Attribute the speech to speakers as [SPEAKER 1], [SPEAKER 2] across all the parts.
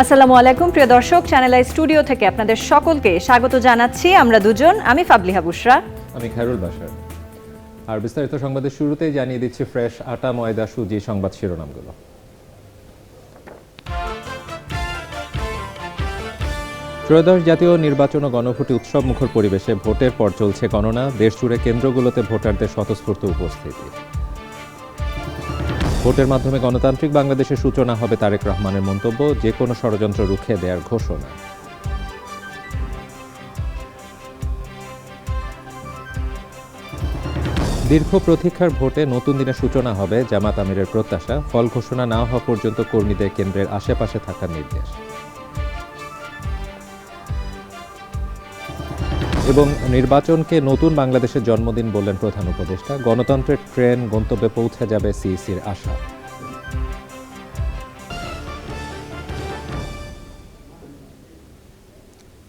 [SPEAKER 1] আসসালামু আলাইকুম প্রিয় দর্শক, চ্যানেল আই স্টুডিও থেকে আপনাদের সকলকে স্বাগত জানাচ্ছি। আমরা দুজন, আমি ফাবলিহা বুশরা,
[SPEAKER 2] আমি খায়রুল বাশার। আর বিস্তারিত সংবাদের শুরুতেই জানিয়ে দিচ্ছি ফ্রেশ আটা, ময়দা, সুজি সংবাদ শিরোনামগুলো। ত্রয়োদশ জাতীয় নির্বাচন ও গণভোটে উৎসব মুখর পরিবেশে ভোটের পর চলছে গণনা। দেশজুড়ে কেন্দ্রগুলোতে ভোটারদের স্বতঃস্ফূর্ত উপস্থিতি। ভোটের মাধ্যমে গণতান্ত্রিক বাংলাদেশের সূচনা হবে, তারেক রহমানের মন্তব্য। যে কোনো ষড়যন্ত্র রুখে দেওয়ার ঘোষণা। দীর্ঘ প্রতীক্ষার ভোটে নতুন দিনের সূচনা হবে, জামাত আমিরের প্রত্যাশা। ফল ঘোষণা না হওয়া পর্যন্ত কর্মীদের কেন্দ্রের আশেপাশে থাকার নির্দেশ। এবং নির্বাচনকে নতুন বাংলাদেশের জন্মদিন বললেন প্রধান উপদেষ্টা। গণতন্ত্রের ট্রেন গন্তব্যে পৌঁছে যাবে সিইসির আশা।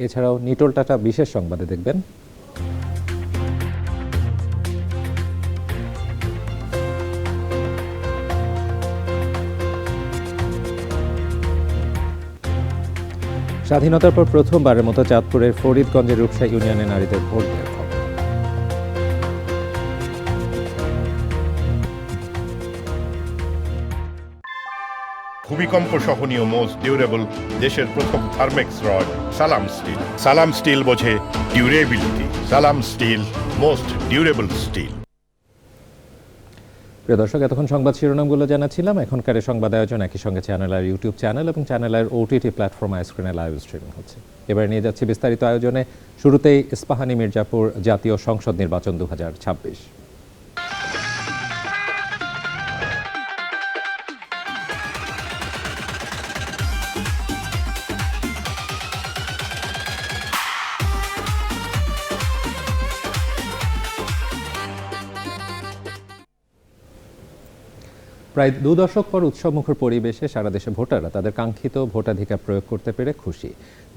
[SPEAKER 2] এছাড়াও নিটোল টাটা বিশেষ সংবাদে দেখবেন স্বাধীনতার পর প্রথমবারের মতো চাঁদপুরের ফরিদগঞ্জের রূপসা ইউনিয়নে নারীদের ভোট দেওয়ার খবর।
[SPEAKER 3] ভূমিকম্প সহনীয় মোস্ট ডিউরেবল দেশের প্রথম থার্মেক্স রড সালাম স্টিল। সালাম স্টিল বোঝে ডিউরেবিলিটি। সালাম স্টিল, মোস্ট ডিউরেবল স্টিল।
[SPEAKER 2] প্রিয় দর্শক, এতক্ষণ সংবাদ শিরোনামগুলো জানাচ্ছিলাম। এখনকার সংবাদ আয়োজন একই সঙ্গে চ্যানেল আর ইউটিউব চ্যানেল এবং চ্যানেল আর ওটিটি প্ল্যাটফর্ম আইস্ক্রিনে লাইভ স্ট্রিমিং হচ্ছে। এবারে নিয়ে যাচ্ছি বিস্তারিত আয়োজনে। শুরুতেই ইস্পাহানি মির্জাপুর জাতীয় সংসদ নির্বাচন 2026। প্রায় 2 দশক পর উৎসবমুখর পরিবেশে সারা দেশে ভোটাররা তাদের কাঙ্ক্ষিত ভোটাধিকার প্রয়োগ করতে পেরে খুশি।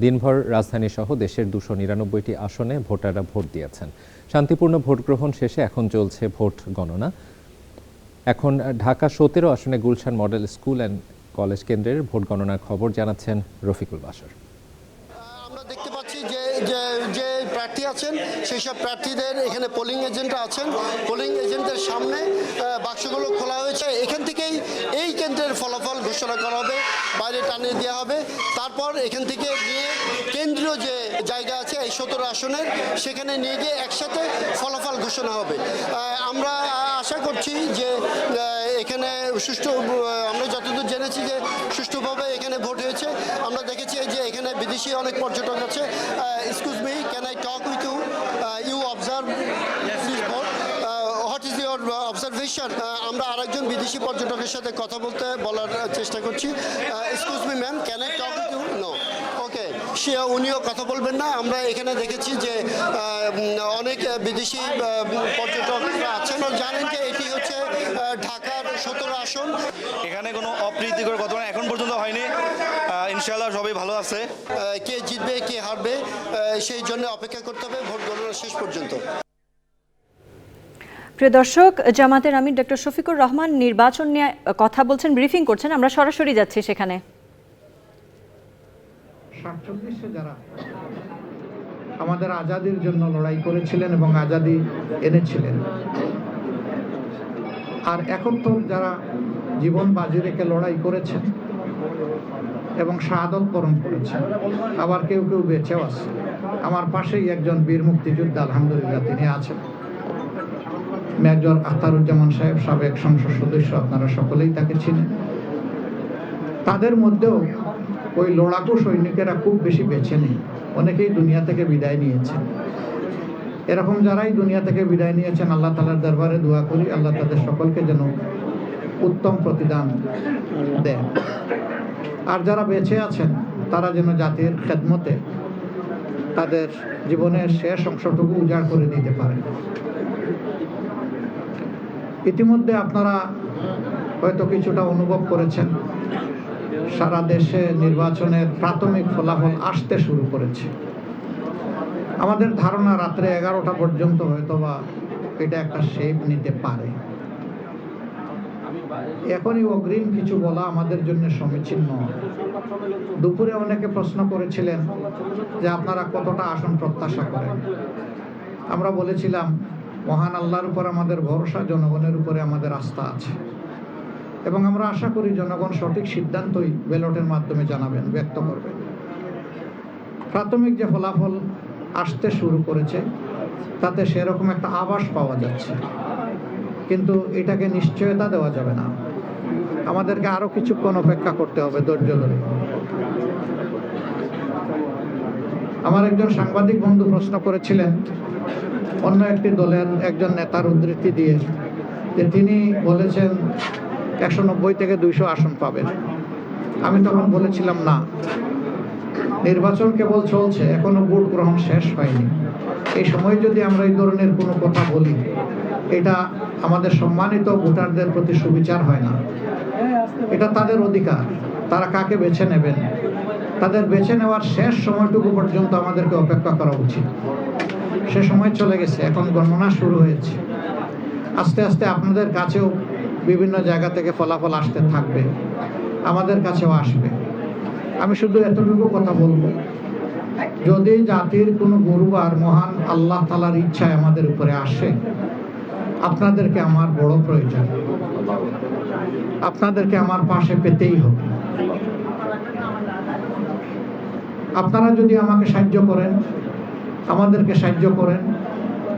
[SPEAKER 2] দিনভর রাজধানী সহ দেশের 299টি আসনে ভোটাররা ভোট দিয়েছেন। শান্তিপূর্ণ ভোট গ্রহণ শেষে এখন চলছে ভোট গণনা। এখন ঢাকা 17 আসনে Gulshan model school and college কেন্দ্রের ভোট গণনার খবর জানাচ্ছেন রফিকুল বাশার।
[SPEAKER 4] আমরা দেখতে পাচ্ছি যে প্রার্থী আছেন সেই সব প্রার্থীদের এখানে পোলিং এজেন্টরা আছেন। পোলিং এজেন্টদের সামনে বাক্সগুলো খোলা হয়েছে। এখান থেকেই এই কেন্দ্রের ফলাফল ঘোষণা করা হবে, বাইরে টানিয়ে দেওয়া হবে। তারপর এখান থেকে নিয়ে কেন্দ্রীয় যে জায়গা আছে এই 17 আসনের, সেখানে নিয়ে গিয়ে একসাথে ফলাফল ঘোষণা হবে। আমরা আশা করছি যে এখানে সুষ্ঠু, আমরা যতদূর জেনেছি যে সুষ্ঠুভাবে এখানে ভোট হয়েছে। আমরা দেখেছি যে এখানে বিদেশি অনেক পর্যটক আছে। Excuse me, can I talk with you? You observe this vote, what is your observation? আমরা আরেকজন বিদেশি পর্যটকের সাথে কথা বলার চেষ্টা করছি। Excuse me ma'am, can I talk with you? No, okay, উনিও কথা বলবেন না। আমরা এখানে দেখেছি যে অনেক বিদেশি পর্যটকরা আছেন। জানেন যে এটি হচ্ছে ঢাকার 17 আসন।
[SPEAKER 5] এখানে কোনো অপ্রীতিকর ঘটনা এখন পর্যন্ত হয়নি। ইনশাআল্লাহ সবাই ভালো আছে।
[SPEAKER 4] কে জিতবে কে হারবে সেই জন্য অপেক্ষা করতে হবে ভোট গণনা শেষ পর্যন্ত।
[SPEAKER 1] প্রিয় দর্শক, জামাতের আমির ডক্টর শফিকুর রহমান নির্বাচন নিয়ে কথা বলছেন, ব্রিফিং করছেন। আমরা সরাসরি যাচ্ছি সেখানে।
[SPEAKER 6] 47 যারা আমাদের আজাদির জন্য লড়াই করেছিলেন এবং আজাদি এনেছিলেন, আর 71 যারা জীবন বাজি রেখে লড়াই করেছেন এবং শাহাদত বরণ করেছেন, আবার কেউ কেউ বেঁচেও আছে। আমার পাশেই একজন বীর মুক্তিযোদ্ধা, আলহামদুলিল্লাহ তিনি আছেন, মেজর আখতারুজ্জামান সাহেব, সাবেক সংসদ সদস্য। আপনারা সকলেই তাকে চিনেন। তাদের মধ্যেও ওই লড়াকু সৈনিকেরা খুব বেশি বেছে নেই, অনেকেই দুনিয়া থেকে বিদায় নিয়েছেন। এরকম যারাই দুনিয়া থেকে বিদায় নিয়েছেন, আল্লাহ তাআলার দরবারে দোয়া করি আল্লাহ তাদের সকলকে যেন উত্তম প্রতিদান দেন। আর যারা বেঁচে আছেন তারা যেন জাতির খেদমতে তাদের জীবনের শেষ অংশটুকু উজাড় করে দিতে পারে। ইতিমধ্যে আপনারা হয়তো কিছুটা অনুভব করেছেন, সারা দেশে নির্বাচনের প্রাথমিক ফলাফল আসতে শুরু করেছে। আমাদের ধারণা রাত্রে 11টা পর্যন্ত হয়তোবা এটা একটা শেপ নিতে পারে। এখনই অগ্রিম কিছু বলা আমাদের জন্য সমীচীন নয়। দুপুরে অনেকে প্রশ্ন করেছিলেন যে আপনারা কতটা আসন প্রত্যাশা করেন। আমরা বলেছিলাম মহান আল্লাহর উপর আমাদের ভরসা, জনগণের উপরে আমাদের আস্থা আছে এবং আমরা আশা করি জনগণ সঠিক সিদ্ধান্তই ব্যালটের মাধ্যমে জানাবেন, ব্যক্ত করবেন। প্রাথমিক যে ফলাফল আসতে শুরু করেছে তাতে সেরকম একটা আভাস পাওয়া যাচ্ছে, কিন্তু এটাকে নিশ্চয়তা দেওয়া যাবে না। আমাদেরকে আরো কিছুক্ষণ অপেক্ষা করতে হবে ধৈর্য ধরে। আমার একজন সাংবাদিক বন্ধু প্রশ্ন করেছিলেন অন্য একটি দলের একজন নেতার উদ্ধৃতি দিয়ে যে তিনি বলেছেন 190 থেকে 200 আসন পাবেন। আমি তখন বলেছিলাম না, নির্বাচন কেবল চলছে, এখনো ভোট গ্রহণ শেষ হয়নি। এই সময় যদি আমরা এই ধরনের কোনো কথা বলি, এটা আমাদের সম্মানিত ভোটারদের প্রতি সুবিচার হয় না। এটা তাদের অধিকার, তারা কাকে বেছে নেবেন তাদের বেছে নেওয়ার শেষ সময়টুকু পর্যন্ত আমাদেরকে অপেক্ষা করা উচিত। সে সময় চলে গেছে, এখন গণনা শুরু হয়েছে। আস্তে আস্তে আপনাদের কাছেও বিভিন্ন জায়গা থেকে ফলাফল আসতে থাকবে, আমাদের কাছেও আসবে। আমি শুধু এতটুকু কথা বলবো, যদি জাতির কোনো গুরুবার মহান আল্লাহ তাআলার ইচ্ছায় আমাদের উপরে আসে, আপনাদেরকে আমার বড় প্রয়োজন, আপনাদেরকে আমার পাশে পেতেই হবে। আপনারা যদি আমাকে সাহায্য করেন, আমাদেরকে সাহায্য করেন,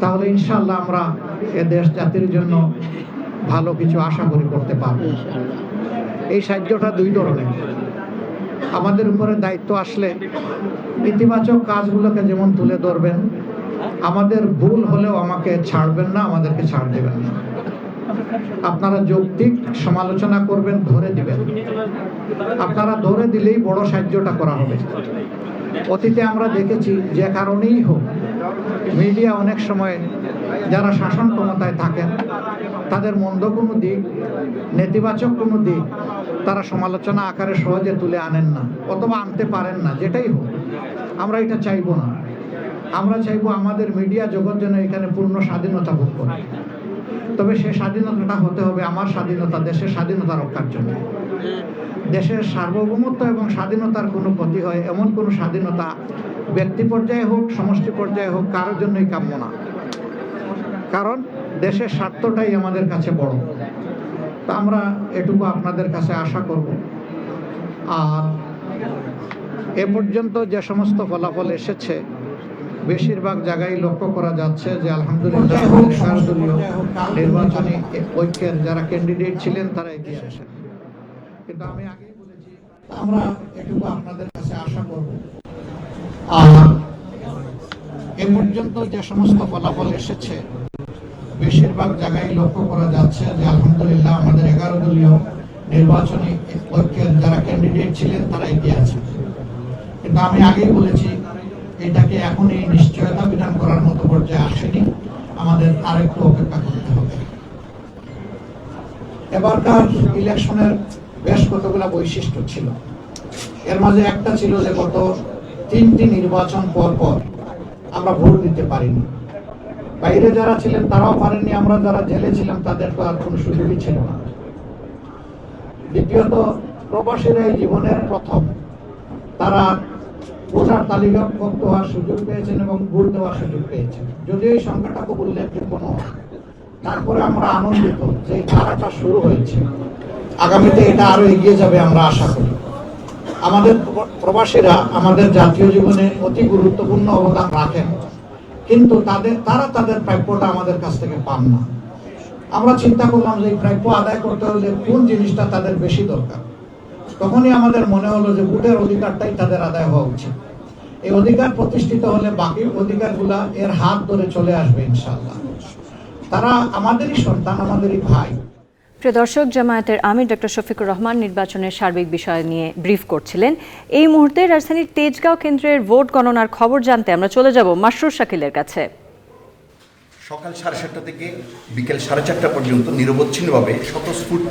[SPEAKER 6] তাহলে ইনশাআল্লাহ আমরা এ দেশ জাতির জন্য ভালো কিছু আশা করি করতে পারব। এই সাহায্যটা দুই ধরনের। আমাদের উপরে দায়িত্ব আসলে ইতিবাচক কাজগুলোকে যেমন তুলে ধরবেন, আমাদের ভুল হলেও আমাকে ছাড়বেন না, আমাদেরকে ছাড় দেবেন না। আপনারা যৌক্তিক সমালোচনা করবেন, ধরে দিবেন। আপনারা ধরে দিলেই বড় সাহায্যটা করা হবে। অতীতে আমরা দেখেছি যে কারণেই হোক, মিডিয়া অনেক সময় যারা শাসন ক্ষমতায় থাকেন তাদের মন্দ কোনো দিক, নেতিবাচক কোনো দিক তারা সমালোচনা আকারে সহজে তুলে আনেন না, অথবা আনতে পারেন না। যেটাই হোক, আমরা এটা চাইবো না। আমরা চাইবো আমাদের মিডিয়া জগৎ যেন এখানে পূর্ণ স্বাধীনতা ভোগ করে। তবে সে স্বাধীনতাটা হতে হবে আমার স্বাধীনতা, দেশের স্বাধীনতা রক্ষার জন্য। দেশের সার্বভৌমত্ব এবং স্বাধীনতার কোনো ক্ষতি হয় এমন কোনো স্বাধীনতা ব্যক্তি পর্যায়ে হোক, সমষ্টি পর্যায়ে হোক, কারোর জন্যই কাম্য না। কারণ দেশের স্বার্থটাই আমাদের কাছে বড়। তা আমরা এটুকু আপনাদের কাছে আশা করব। আর এ পর্যন্ত যে সমস্ত ফলাফল এসেছে, বেশিরভাগ জায়গায় লক্ষ্য করা যাচ্ছে যে আলহামদুলিল্লাহ দলীয় নির্বাচনী ঐক্যের যারা ক্যান্ডিডেট ছিলেন তারা এগিয়ে আসেন। কিন্তু আমি আগেই বলেছি, আমরা এটুকু আপনাদের কাছে আশা করব। আর এ পর্যন্ত যে সমস্ত ফলাফল এসেছে, বেশিরভাগ জায়গায় লক্ষ্য করা যাচ্ছে যে আলহামদুলিল্লাহ আমাদের 11 দলীয় নির্বাচনী ঐক্যের যারা ক্যান্ডিডেট ছিলেন তারা এগিয়ে আছেন। কিন্তু আমি আগেই বলেছি, এটাকে এখনই নিশ্চয়তা বিধান করার মতো পর্যায়ে আসেনি, আমাদের আরেকটু অপেক্ষা করতে হবে। এবারকার ইলেকশনের বেশ কতগুলো বৈশিষ্ট্য ছিল। এর মাঝে একটা ছিল যে গত 3টি নির্বাচন পর পর আমরা ভোট দিতে পারিনি। বাইরে যারা ছিলেন তারাও পারেননি, আমরা যারা জেলে ছিলাম তাদের তো আর কোনো সুযোগই ছিল না। দ্বিতীয়ত, প্রবাসীরা এই জীবনের প্রথম তারা ভোটার তালিকাভুক্ত হওয়ার সুযোগ পেয়েছেন এবং ভোট দেওয়ার সুযোগ পেয়েছেন। যদিও এই সংখ্যাটা খুব উল্লেখযোগ্য নয়, তারপরে আমরা আনন্দিত যে এই ধারাটা শুরু হয়েছে। আগামীতে এটা আরো এগিয়ে যাবে আমরা আশা করি। আমাদের প্রবাসীরা আমাদের জাতীয় জীবনে অতি গুরুত্বপূর্ণ অবদান রাখেন, কিন্তু তারা তাদের প্রাপ্যটা আমাদের কাছ থেকে পান না। আমরা চিন্তা করলাম যে এই প্রাপ্য আদায় করতে হলে কোন জিনিসটা তাদের বেশি দরকার। তখনই আমাদের মনে হলো যে ভোটের অধিকারটাই তাদের আদায় হওয়া উচিত। এই অধিকার প্রতিষ্ঠিত হলে বাকি অধিকারগুলা এর হাত ধরে চলে আসবে ইনশাআল্লাহ। তারা আমাদেরই সন্তান, আমাদেরই ভাই।
[SPEAKER 1] প্রিয় দর্শক, জামায়াতের আমির ডক্টর শফিকুর রহমান নির্বাচনের সার্বিক বিষয় নিয়ে ব্রিফ করছিলেন। এই মুহূর্তে রাজধানীর তেজগাঁও কেন্দ্রের ভোট গণনার খবর জানতে আমরা চলে যাব মাসরুর শাকিলের কাছে।
[SPEAKER 7] সকাল 7:30 থেকে বিকেল 4:30 পর্যন্ত নিরবচ্ছিন্নভাবে স্বতঃস্ফূর্ত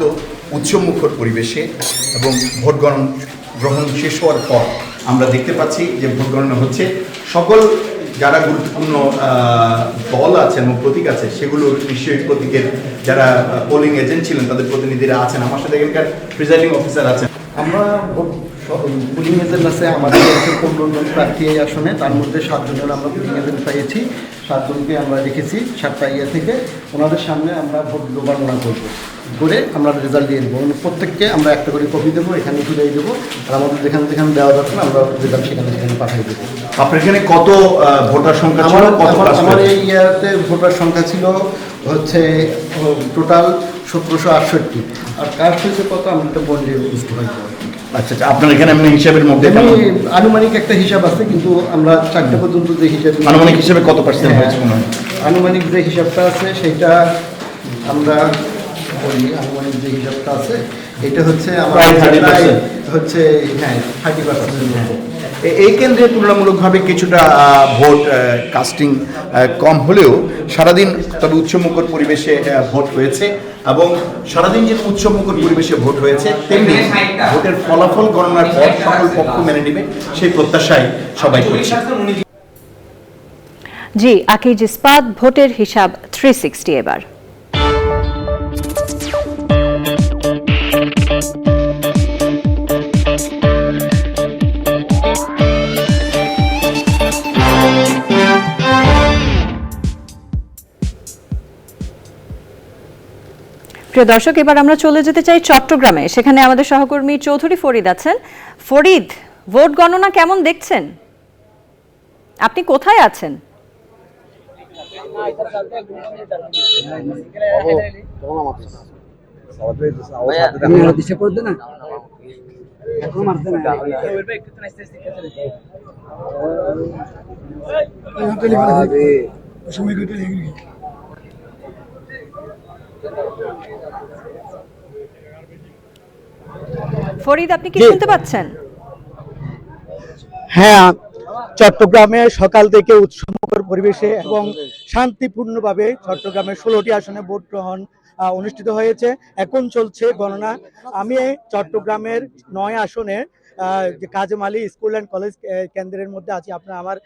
[SPEAKER 7] উৎসবমুখর পরিবেশে এবং ভোট গ্রহণ শেষ হওয়ার পর আমরা দেখতে পাচ্ছি যে ভোট গণনা হচ্ছে। সকল যারা গুরুত্বপূর্ণ দল আছেন এবং প্রতীক আছে সেগুলো নিশ্চয়ই প্রতীকের যারা পোলিং এজেন্ট ছিলেন তাদের প্রতিনিধিরা আছেন। আমার সাথে এখানকার প্রিজাইডিং অফিসার আছেন।
[SPEAKER 8] আমরা পুলিং এজেন্ট আছে আমাদের 15 জন প্রার্থী এই আসনে, তার মধ্যে 7 জনের আমরা পুলিং এজেন্ট পেয়েছি। 7 জনকে আমরা রেখেছি 7টা ইয়ে থেকে। ওনাদের সামনে আমরা ভোট গণনা করবো, করে আমরা রেজাল্ট দিয়ে দেবো। প্রত্যেককে আমরা একটা করে কপি দেবো, এখানে তুলে দেবো, আর আমাদের যেখানে যেখানে দেওয়া দরকার আমরা রেজাল্ট সেখানে সেখানে পাঠিয়ে দেবো।
[SPEAKER 7] আপনার এখানে কত ভোটার সংখ্যা ছিল?
[SPEAKER 8] আমার এই ইয়াতে ভোটার সংখ্যা ছিল হচ্ছে টোটাল 1768, আর কাস্ট হয়েছে কত আমি একটা বন্ডে বুঝতে পারবো।
[SPEAKER 7] আচ্ছা, আপনার এখানে এমনি হিসাবের মধ্যে
[SPEAKER 8] আনুমানিক একটা হিসাব আছে, কিন্তু আমরা 4টা পর্যন্ত যে হিসাব
[SPEAKER 7] আনুমানিক হিসাবে কত পার্সেন্ট হয়েছে?
[SPEAKER 8] আনুমানিক যে হিসাবটা আছে সেটা আমরা বলি। আনুমানিক যে হিসাবটা আছে এটা হচ্ছে আমার হচ্ছে 30%।
[SPEAKER 7] এই কেন্দ্রে তুলনামূলকভাবে কিছুটা ভোট কাস্টিং কম হলেও সারাদিন তবে উৎসবমুখর পরিবেশে ভোট হয়েছে, এবং সারাদিন যে উৎসবমুখর পরিবেশে ভোট হয়েছে তেমনি ভোটের ফলাফল গণনার পর সকল পক্ষ মেনে নেবে সেই প্রত্যাশায় সবাই করছে।
[SPEAKER 1] জি, আকিজ ইস্পাত, ভোটের হিসাব 360 এবার। প্রিয় দর্শক, এবার আমরা চলে যেতে চাই চট্টগ্রামে। সেখানে আমাদের সহকর্মী চৌধুরী ফরিদ আছেন। ফরিদ, ভোট গণনা কেমন দেখছেন? আপনি কোথায় আছেন? ফরিদ, আপনি কি শুনতে পাচ্ছেন?
[SPEAKER 9] হ্যাঁ, চট্টগ্রামে সকাল থেকে উৎসবমুখর পরিবেশে এবং শান্তিপূর্ণভাবে চট্টগ্রামের 16টি আসনে ভোট গ্রহণ অনুষ্ঠিত হয়েছে। এখন চলছে গণনা। আমি চট্টগ্রামের 9 আসনে Kazem Ali school and college কেন্দ্রের মধ্যে আছি। আপনারা আমার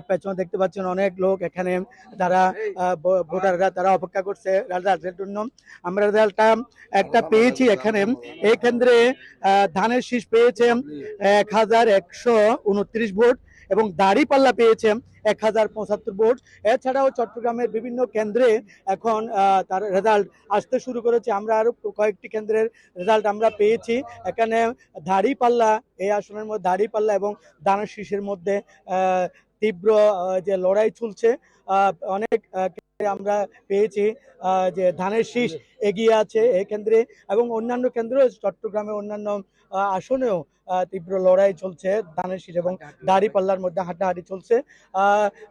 [SPEAKER 9] পেছনে দেখতে পাচ্ছেন অনেক লোক এখানে, যারা ভোটাররা তারা অপেক্ষা করছে রেজাল্টের জন্য। আমরা রেজাল্টটা একটা পেয়েছি এখানে। এই কেন্দ্রে ধানের শীষ পেয়েছে 1129 ভোট এবং দাঁড়িপাল্লা পেয়েছে 1075 ভোট। এছাড়াও চট্টগ্রামের বিভিন্ন কেন্দ্রে এখন তার রেজাল্ট আসতে শুরু করেছে। আমরা আরো কয়েকটি কেন্দ্রের রেজাল্ট আমরা পেয়েছি। এখানে দাঁড়িপাল্লা, এই আসনের মধ্যে দাঁড়িপাল্লা এবং ধানের শীষের মধ্যে তীব্র যে লড়াই চলছে। অনেক আমরা পেয়েছি যে ধানের শীষ এগিয়ে আছে এই কেন্দ্রে, এবং অন্যান্য কেন্দ্র চট্টগ্রামের অন্যান্য আসনেও তীব্র লড়াই চলছে। ধানের শীষ এবং দাঁড়িপাল্লার মধ্যে হাড্ডাহাড্ডি চলছে।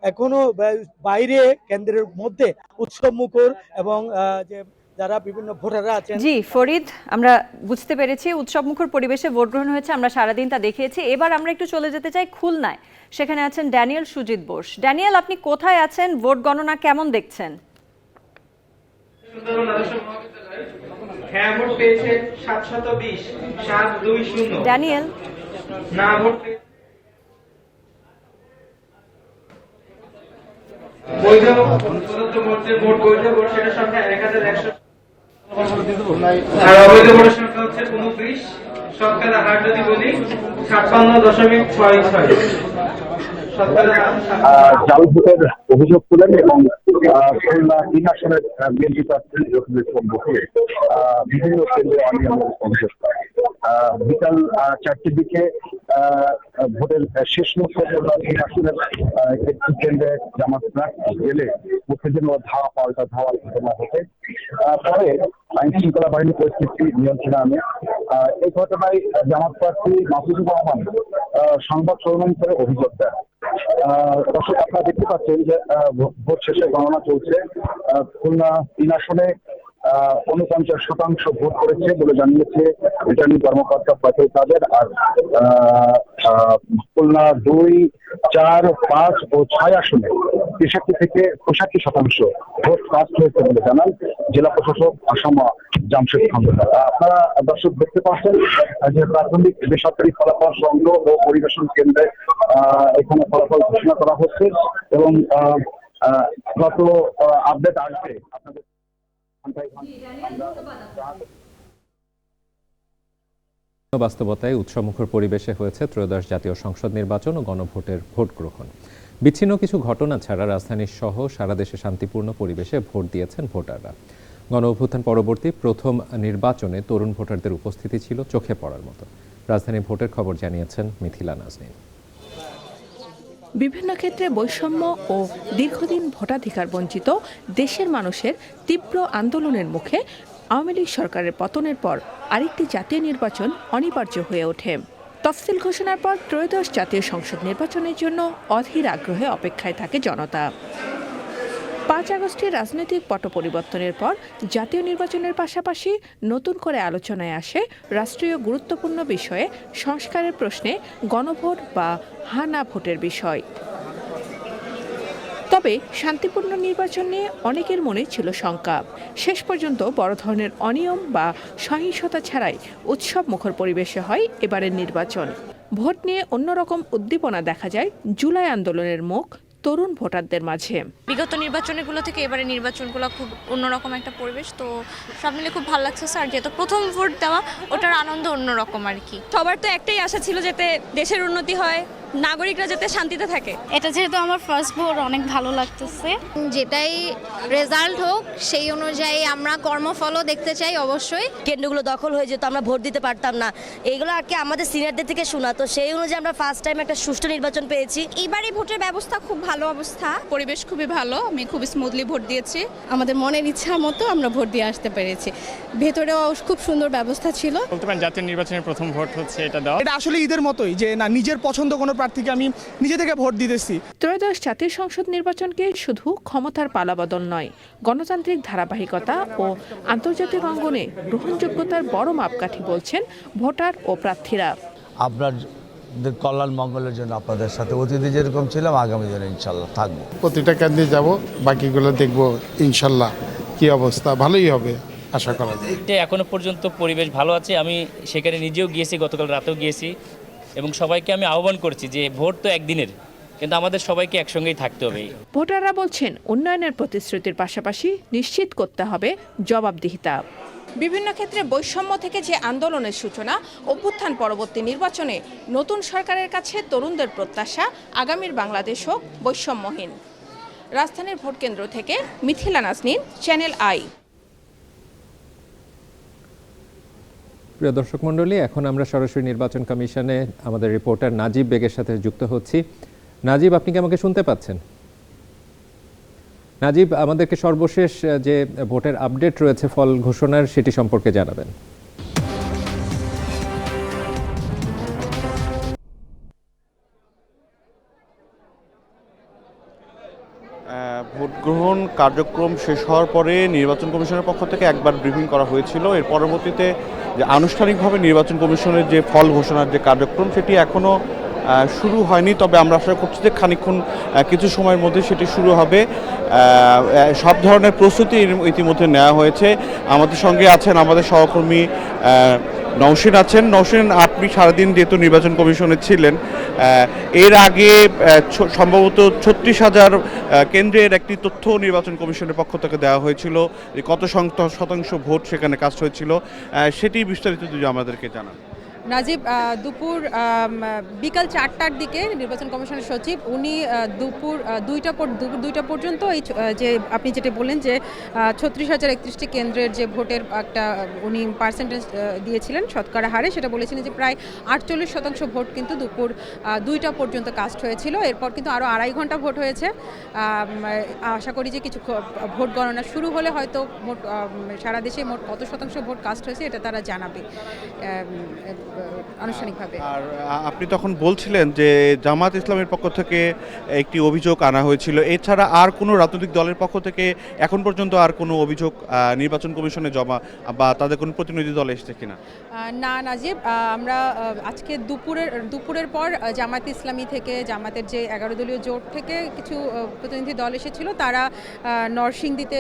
[SPEAKER 9] এখনো বাইরে কেন্দ্রের মধ্যে উৎসব মুখর এবং যে যারা বিভিন্ন ভোটাররা আছেন।
[SPEAKER 1] জি ফরিদ, আমরা বুঝতে পেরেছি উৎসব মুখর পরিবেশে ভোট গ্রহণ হয়েছে, আমরা সারাদিন তা দেখিয়েছি। এবার আমরা একটু চলে যেতে চাই খুলনায়। সেখানে আছেন ড্যানিয়েল সুজিত বোস। ড্যানিয়েল, আপনি কোথায় আছেন? ভোট গণনা কেমন দেখছেন?
[SPEAKER 10] হ্যাঁ, ভোট পেয়েছে 720, 720।
[SPEAKER 1] ড্যানিয়েল,
[SPEAKER 10] না ভোট বৈধ প্রদত্ত ভোট বৈধ ভোট সেটার সংখ্যা 1100, আর অবৈধ ভোটের সংখ্যা হচ্ছে 29। শতকরা হার যদি বলি 56.66।
[SPEAKER 11] জাল ভোটের অভিযোগ তুলেন এবং খুলনা 3 আসনের বিএনপি প্রার্থী বিভিন্ন কেন্দ্রে অনিয়মের অভিযোগ করে। বিকাল 4টার দিকে ভোটের শেষ মুহূর্তে 3 আসনের একটি কেন্দ্রে জামাত প্রার্থী গেলে উত্তেজনা ধাওয়া পাল্টা ধাওয়ার ঘটনা ঘটে। পরে আইন শৃঙ্খলা বাহিনী পরিস্থিতি নিয়ন্ত্রণে আনে। এই ঘটনায় জামাত প্রার্থী মাসুদুর রহমান সংবাদ সম্মেলন করে অভিযোগ দেন। দর্শক, আপনারা দেখতে পাচ্ছেন যে ভোট শেষে গণনা চলছে। খুলনা 3 আসনে 49% ভোট করেছে বলে জানিয়েছে রিটার্নিং কর্মকর্তা ফয়সাল কাদের। আর খুলনা 2, 4, 5 ও 6 আসনে 63 থেকে 65% ভোট কাস্ট হয়েছে বলে জানান জেলা প্রশাসক আসামা জামশেদ খন্দকার। আপনারা দর্শক দেখতে পাচ্ছেন যে প্রাথমিক বেসরকারি ফলাফল সংগ্রহ ও পরিবেশন কেন্দ্রে এখানে ফলাফল ঘোষণা করা হচ্ছে এবং যত আপডেট আসবে আপনাদের
[SPEAKER 2] বাস্তবতায় উৎসবমুখর পরিবেশে হয়েছে ত্রয়োদশ জাতীয় সংসদ নির্বাচন ও গণভোটের ভোট গ্রহণ। বিচ্ছিন্ন কিছু ঘটনা ছাড়া রাজধানীর সহ সারা দেশে শান্তিপূর্ণ পরিবেশে ভোট দিয়েছেন ভোটাররা। গণ অভ্যুত্থান পরবর্তী প্রথম নির্বাচনে তরুণ ভোটারদের উপস্থিতি ছিল চোখে পড়ার মতো। রাজধানী ভোটের খবর জানিয়েছেন মিথিলা নাজনীন।
[SPEAKER 12] বিভিন্ন ক্ষেত্রে বৈষম্য ও দীর্ঘদিন ভোটাধিকার বঞ্চিত দেশের মানুষের তীব্র আন্দোলনের মুখে আওয়ামী লীগ সরকারের পতনের পর আরেকটি জাতীয় নির্বাচন অনিবার্য হয়ে ওঠে। তফসিল ঘোষণার পর ত্রয়োদশ জাতীয় সংসদ নির্বাচনের জন্য অধীর আগ্রহে অপেক্ষায় থাকে জনতা। 5 আগস্টের রাজনৈতিক পট পরিবর্তনের পর জাতীয় নির্বাচনের পাশাপাশি নতুন করে আলোচনায় আসে রাষ্ট্রীয় গুরুত্বপূর্ণ বিষয়ে সংস্কারের প্রশ্নে গণভোট বা হা না ভোটের বিষয়। তবে শান্তিপূর্ণ নির্বাচন নিয়ে অনেকের মনে ছিল শঙ্কা। শেষ পর্যন্ত বড় ধরনের অনিয়ম বা সহিংসতা ছাড়াই উৎসব মুখর পরিবেশে হয় এবারের নির্বাচন। ভোট নিয়ে অন্যরকম উদ্দীপনা দেখা যায় জুলাই আন্দোলনের মুখ তরুণ ভোটারদের মাঝে।
[SPEAKER 13] বিগত নির্বাচনগুলো থেকে এবারে নির্বাচনগুলো খুব অন্যরকম একটা পরিবেশ, তো সব মিলে খুব ভালো লাগছে স্যার। যেহেতু প্রথম ভোট দেওয়া, ওটার আনন্দ অন্যরকম আর কি।
[SPEAKER 14] সবার তো একটাই আশা ছিল যাতে দেশের উন্নতি হয়, নাগরিকরা যাতে শান্তিতে থাকে।
[SPEAKER 15] এটা যেহেতু আমার ফার্স্ট ভোট, অনেক ভালো লাগতেছে।
[SPEAKER 16] যেটাই রেজাল্ট হোক সেই অনুযায়ী আমরা কর্মফলও দেখতে চাই। অবশ্যই
[SPEAKER 17] কেন্দ্রগুলো দখল হয়ে যেত, আমরা ভোট দিতে পারতাম না, এইগুলো আর কি আমাদের সিনিয়রদের থেকে শোনা। তো সেই অনুযায়ী আমরা ফার্স্ট টাইম একটা সুষ্ঠু নির্বাচন পেয়েছি।
[SPEAKER 16] এবারে ভোটের ব্যবস্থা খুব ভালো অবস্থা,
[SPEAKER 14] পরিবেশ খুবই ভালো, আমি খুব স্মুথলি ভোট দিয়েছি। আমাদের মনের ইচ্ছা মতো আমরা ভোট দিয়ে আসতে পেরেছি। ভেতরেও খুব সুন্দর ব্যবস্থা ছিল।
[SPEAKER 18] বলতে পারেন জাতীয় নির্বাচনের প্রথম ভোট হচ্ছে এটা দেওয়া।
[SPEAKER 19] এটা আসলে ঈদের মতোই, যে না নিজের পছন্দ কোনো প্রার্থীকে আমি নিজে থেকে ভোট দিতেছি।
[SPEAKER 12] ত্রয়োদশ জাতীয় সংসদ নির্বাচনকে শুধু ক্ষমতার পালাবদল নয়, গণতান্ত্রিক ধারাবাহিকতা ও আন্তর্জাতিক অঙ্গনে গ্রহণযোগ্যতার বড় মাপকাঠি বলছেন ভোটার ও প্রার্থীরা।
[SPEAKER 20] আপনার কল্যাণ মঙ্গলের জন্য আপনাদের সাথে অতীতে যেরকম ছিলাম আগামী দিনে ইনশাল্লাহ থাকবো।
[SPEAKER 21] প্রতিটা কেন্দ্রে যাব, বাকিগুলো দেখবো ইনশাল্লাহ কি অবস্থা, ভালোই হবে আশা করা যায়।
[SPEAKER 22] এখনো পর্যন্ত পরিবেশ ভালো আছে, আমি সেখানে নিজেও গিয়েছি, গতকাল রাতেও গিয়েছি এবং সবাইকে আমি আহ্বান করছি যে ভোট তো একদিনের, কিন্তু আমাদের সবাইকে একসঙ্গেই থাকতে হবে।
[SPEAKER 12] ভোটাররা বলছেন উন্নয়নের প্রতিশ্রুতির পাশাপাশি নিশ্চিত করতে হবে জবাবদিহিতা। বিভিন্ন ক্ষেত্রে বৈষম্য থেকে যে আন্দোলনের সূচনা, অভ্যুত্থান পরবর্তী নির্বাচনে নতুন সরকারের কাছে তরুণদের প্রত্যাশা আগামীর বাংলাদেশ হোক বৈষম্যহীন। রাজধানীর ভোট কেন্দ্র থেকে মিথিলা নাজনীন, চ্যানেল আই।
[SPEAKER 2] প্রিয় দর্শক মণ্ডলী, এখন আমরা সরাসরি নির্বাচন কমিশনে আমাদের রিপোর্টার নাজিব বেগের সাথে যুক্ত হচ্ছি। নাজিব, আপনি কি আমাকে শুনতে পাচ্ছেন? নাজিব, আমাদেরকে সর্বশেষ যে ভোটের আপডেট রয়েছে ফল ঘোষণার, সেটি সম্পর্কে জানাবেন।
[SPEAKER 23] ভোট গ্রহণ কার্যক্রম শেষ হওয়ার পরে নির্বাচন কমিশনের পক্ষ থেকে একবার ব্রিফিং করা হয়েছিল। এর পরবর্তীতে যে আনুষ্ঠানিকভাবে নির্বাচন কমিশনের যে ফল ঘোষণার যে কার্যক্রম সেটি এখনও শুরু হয়নি, তবে আমরা আশা করছি যে খানিকক্ষণ কিছু সময়ের মধ্যে সেটি শুরু হবে। সব ধরনের প্রস্তুতি ইতিমধ্যে নেওয়া হয়েছে। আমাদের সঙ্গে আছেন আমাদের সহকর্মী নওশিন আছেন। নওশিন, আপনি সারাদিন যেহেতু নির্বাচন কমিশনে ছিলেন, এর আগে সম্ভবত 36,000 কেন্দ্রের একটি তথ্য নির্বাচন কমিশনের পক্ষ থেকে দেওয়া হয়েছিল, যে কত শতাংশ ভোট সেখানে কাস্ট হয়েছিল, সেটি বিস্তারিত যদি আমাদেরকে জানান।
[SPEAKER 14] নাজিব, বিকাল 4টার দিকে নির্বাচন কমিশনের সচিব উনি দুপুর 2টা পর্যন্ত এই যে আপনি যেটা বললেন যে 36,031টি কেন্দ্রের যে ভোটের একটা উনি পার্সেন্টেজ দিয়েছিলেন শতকরা হারে, সেটা বলেছিলেন যে প্রায় 48% ভোট কিন্তু দুপুর 2টা পর্যন্ত কাস্ট হয়েছিল। এরপর কিন্তু আরও 2.5 ঘন্টা ভোট হয়েছে। আশা করি যে কিছু ভোট গণনা শুরু হলে হয়তো মোট সারা দেশে মোট কত শতাংশ ভোট কাস্ট হয়েছে এটা তারা জানাবে। আনুষ্ঠানিকভাবে।
[SPEAKER 23] আর আপনি তখন বলছিলেন যে জামাত ইসলামের পক্ষ থেকে একটি অভিযোগ আনা হয়েছিল, এছাড়া আর কোনো রাজনৈতিক দলের পক্ষ থেকে এখন পর্যন্ত আর কোনো অভিযোগ নির্বাচন কমিশনে জমা বা তাদের কোনো প্রতিনিধি দল এসেছে কিনা?
[SPEAKER 14] না নাজিব, আমরা আজকে দুপুরের পর জামাত ইসলামী থেকে, জামাতের যে 11 দলীয় জোট থেকে কিছু প্রতিনিধি দল এসেছিল, তারা নরসিংদীতে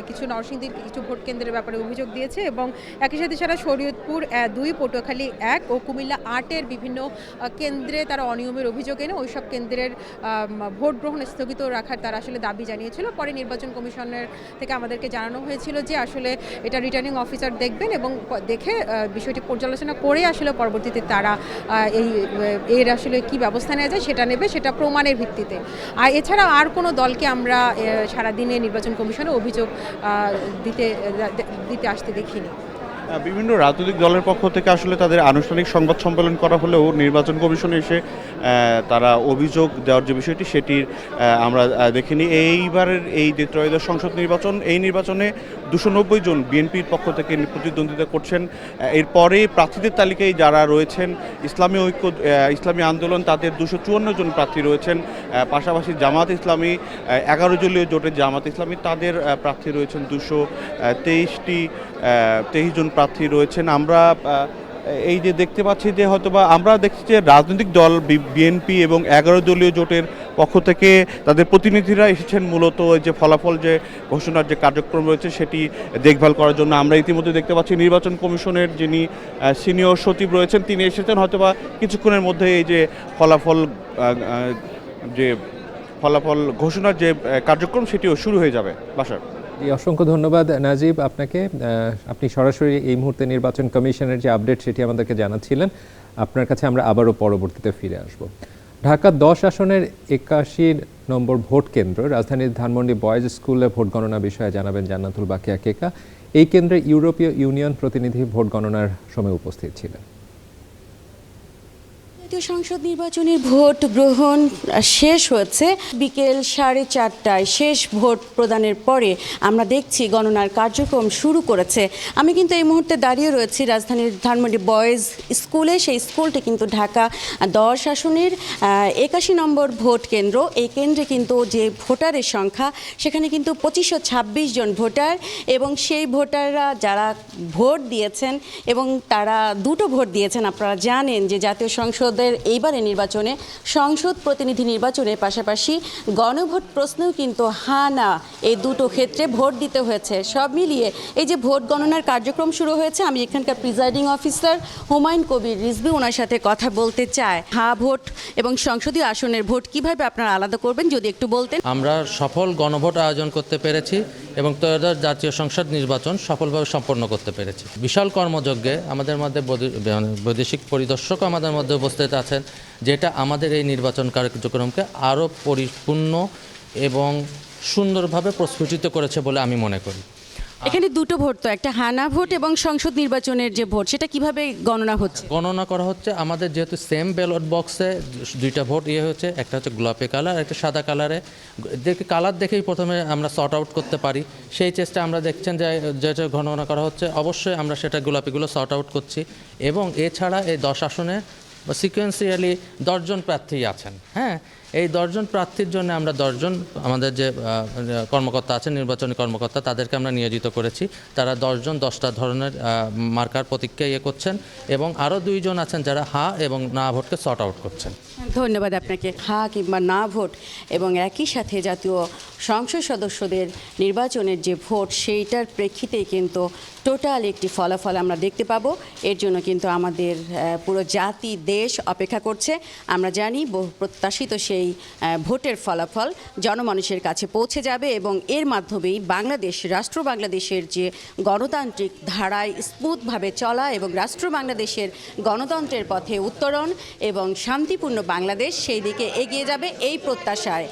[SPEAKER 14] কিছু ভোট কেন্দ্রের ব্যাপারে অভিযোগ দিয়েছে এবং একই সাথে সারা শরীয়তপুর 2, পটুয়াখালী 1 ও কুমিল্লা 8-এর বিভিন্ন কেন্দ্রে তারা অনিয়মের অভিযোগ এনে ওইসব কেন্দ্রের ভোট গ্রহণ স্থগিত রাখার তারা আসলে দাবি জানিয়েছিল। পরে নির্বাচন কমিশনের থেকে আমাদেরকে জানানো হয়েছিল যে আসলে এটা রিটার্নিং অফিসার দেখবেন এবং দেখে বিষয়টি পর্যালোচনা করে আসলে পরবর্তীতে তারা এর আসলে কি ব্যবস্থা নেওয়া যায় সেটা নেবে, সেটা প্রমাণের ভিত্তিতে। আর এছাড়া আর কোনো দলকে আমরা সারাদিনে নির্বাচন কমিশনে অভিযোগ দিতে আসতে দেখিনি।
[SPEAKER 23] বিভিন্ন রাজনৈতিক দলের পক্ষ থেকে আসলে তাদের আনুষ্ঠানিক সংবাদ সম্মেলন করা হলেও নির্বাচন কমিশনে এসে তারা অভিযোগ দেওয়ার যে বিষয়টি সেটির আমরা দেখিনি। এইবারের এই যে ত্রয়োদশ সংসদ নির্বাচন, এই নির্বাচনে 290 জন বিএনপির পক্ষ থেকে প্রতিদ্বন্দ্বিতা করছেন। এরপরে প্রার্থীদের তালিকায় যারা রয়েছেন ইসলামী আন্দোলন, তাদের 254 জন প্রার্থী রয়েছেন। পাশাপাশি জামাত ইসলামী 11 দলীয় জোটের জামাত ইসলামী, তাদের প্রার্থী রয়েছেন 223 জন প্রার্থী রয়েছেন। আমরা এই যে দেখতে পাচ্ছি যে হয়তোবা আমরা দেখছি যে রাজনৈতিক দল বিএনপি এবং 11 দলীয় জোটের পক্ষ থেকে তাদের প্রতিনিধিরা এসেছেন মূলত যে ফলাফল যে ঘোষণার যে কার্যক্রম রয়েছে সেটি দেখভাল করার জন্য। আমরা ইতিমধ্যে দেখতে পাচ্ছি নির্বাচন কমিশনের যিনি সিনিয়র সচিব রয়েছেন তিনি এসেছেন, হয়তোবা কিছুক্ষণের মধ্যে এই যে ফলাফল ঘোষণার যে কার্যক্রম সেটিও শুরু হয়ে যাবে। বাশার,
[SPEAKER 2] অসংখ্য ধন্যবাদ নাজিব আপনাকে। আপনি সরাসরি এই মুহূর্তে নির্বাচন কমিশনের যে আপডেট সেটি আমাদেরকে জানাচ্ছিলেন। আপনার কাছে আমরা আবারও পরবর্তীতে ফিরে আসব। ঢাকা 10 আসনের 81 নম্বর ভোট কেন্দ্র রাজধানীর ধানমন্ডি বয়েজ স্কুলে ভোট গণনা বিষয়ে জানাবেন জান্নাতুল বাকিয়া কেকা। এই কেন্দ্রে ইউরোপীয় ইউনিয়ন প্রতিনিধি ভোট গণনার সময় উপস্থিত ছিলেন।
[SPEAKER 3] জাতীয় সংসদ নির্বাচনের ভোট গ্রহণ শেষ হয়েছে বিকেল 4:30টায়। শেষ ভোট প্রদানের পরে আমরা দেখছি গণনার কার্যক্রম শুরু করেছে। আমি কিন্তু এই মুহূর্তে দাঁড়িয়ে রয়েছি রাজধানীর ধানমন্ডি বয়েজ স্কুলে। সেই স্কুলটি কিন্তু ঢাকা 10 আসনের 81 নম্বর ভোট কেন্দ্র। এই কেন্দ্রে কিন্তু যে ভোটারের সংখ্যা সেখানে কিন্তু 2526 জন ভোটার, এবং সেই ভোটাররা যারা ভোট দিয়েছেন এবং তারা দুটো ভোট দিয়েছেন। আপনারা জানেন যে জাতীয় সংসদ এইবারে নির্বাচনে সংসদ প্রতিনিধি নির্বাচনের পাশাপাশি গণভোট প্রশ্নেও কিন্তু হ্যাঁ না এই দুটো ক্ষেত্রে ভোট দিতে হয়েছে। সব মিলিয়ে এই যে ভোট গণনার কার্যক্রম শুরু হয়েছে, আমি এখানকার প্রিজাইডিং অফিসার হুমায়ুন কবির রিজভী ওনার সাথে কথা বলতে চাই। হ্যাঁ ভোট এবং সংসদীয় আসনের ভোট কিভাবে আপনারা আলাদা করবেন যদি একটু বলতেন।
[SPEAKER 4] আমরা সফল গণভোট আয়োজন করতে পেরেছি এবং ত্রয়োদশ জাতীয় সংসদ নির্বাচন সফলভাবে সম্পন্ন করতে পেরেছি। বিশাল কর্মযজ্ঞে আমাদের মধ্যে বৈদেশিক পরিদর্শকও আমাদের মধ্যে উপস্থিত আছেন, যেটা আমাদের এই নির্বাচন কার্যক্রমকে আরও পরিপূর্ণ এবং সুন্দরভাবে প্রস্ফুটিত করেছে বলে আমি মনে করি।
[SPEAKER 3] এখানে দুটো ভোট, তো একটা হানা ভোট এবং সংসদ নির্বাচনের যে ভোট, সেটা কিভাবে গণনা হচ্ছে?
[SPEAKER 4] গণনা করা হচ্ছে আমাদের যেহেতু সেম ব্যালট বক্সে দুইটা ভোট হচ্ছে, একটা হচ্ছে গোলাপি কালার, একটা সাদা কালারে। কালার দেখেই প্রথমে আমরা সর্ট আউট করতে পারি, সেই চেষ্টা আমরা দেখছেন যে যেটা গণনা করা হচ্ছে। অবশ্যই আমরা সেটা গোলাপিগুলো সর্ট আউট করছি এবং এছাড়া এই 10 আসনে সিকোয়েন্সিয়ালি 10 জন প্রার্থী আছেন। হ্যাঁ, এই 10 জন প্রার্থীর জন্য আমরা 10 জন আমাদের যে কর্মকর্তা আছেন, নির্বাচনী কর্মকর্তা, তাদেরকে আমরা নিয়োজিত করেছি। তারা 10 জন 10টা ধরনের মার্কার প্রতীককে করছেন এবং আরও 2 জন আছেন যারা হ্যাঁ এবং না ভোটকে সর্ট আউট করছেন।
[SPEAKER 3] ধন্যবাদ আপনাকে। হ্যাঁ কিংবা না ভোট এবং একই সাথে জাতীয় সংসদ সদস্যদের নির্বাচনের যে ভোট, সেইটার প্রেক্ষিতেই কিন্তু টোটাল একটি ফলাফল আমরা দেখতে পাবো। এর জন্য কিন্তু আমাদের পুরো জাতি দেশ অপেক্ষা করছে। আমরা জানি বহু প্রত্যাশিত সেই ভোটের ফলাফল জনমানুষের কাছে পৌঁছে যাবে এবং এর মাধ্যমেই রাষ্ট্র বাংলাদেশের যে গণতান্ত্রিক ধারায় স্মুথভাবে চলা এবং রাষ্ট্র বাংলাদেশের গণতন্ত্রের পথে উত্তরণ এবং শান্তিপূর্ণ বাংলাদেশ সেই দিকে এগিয়ে যাবে এই প্রত্যাশায়।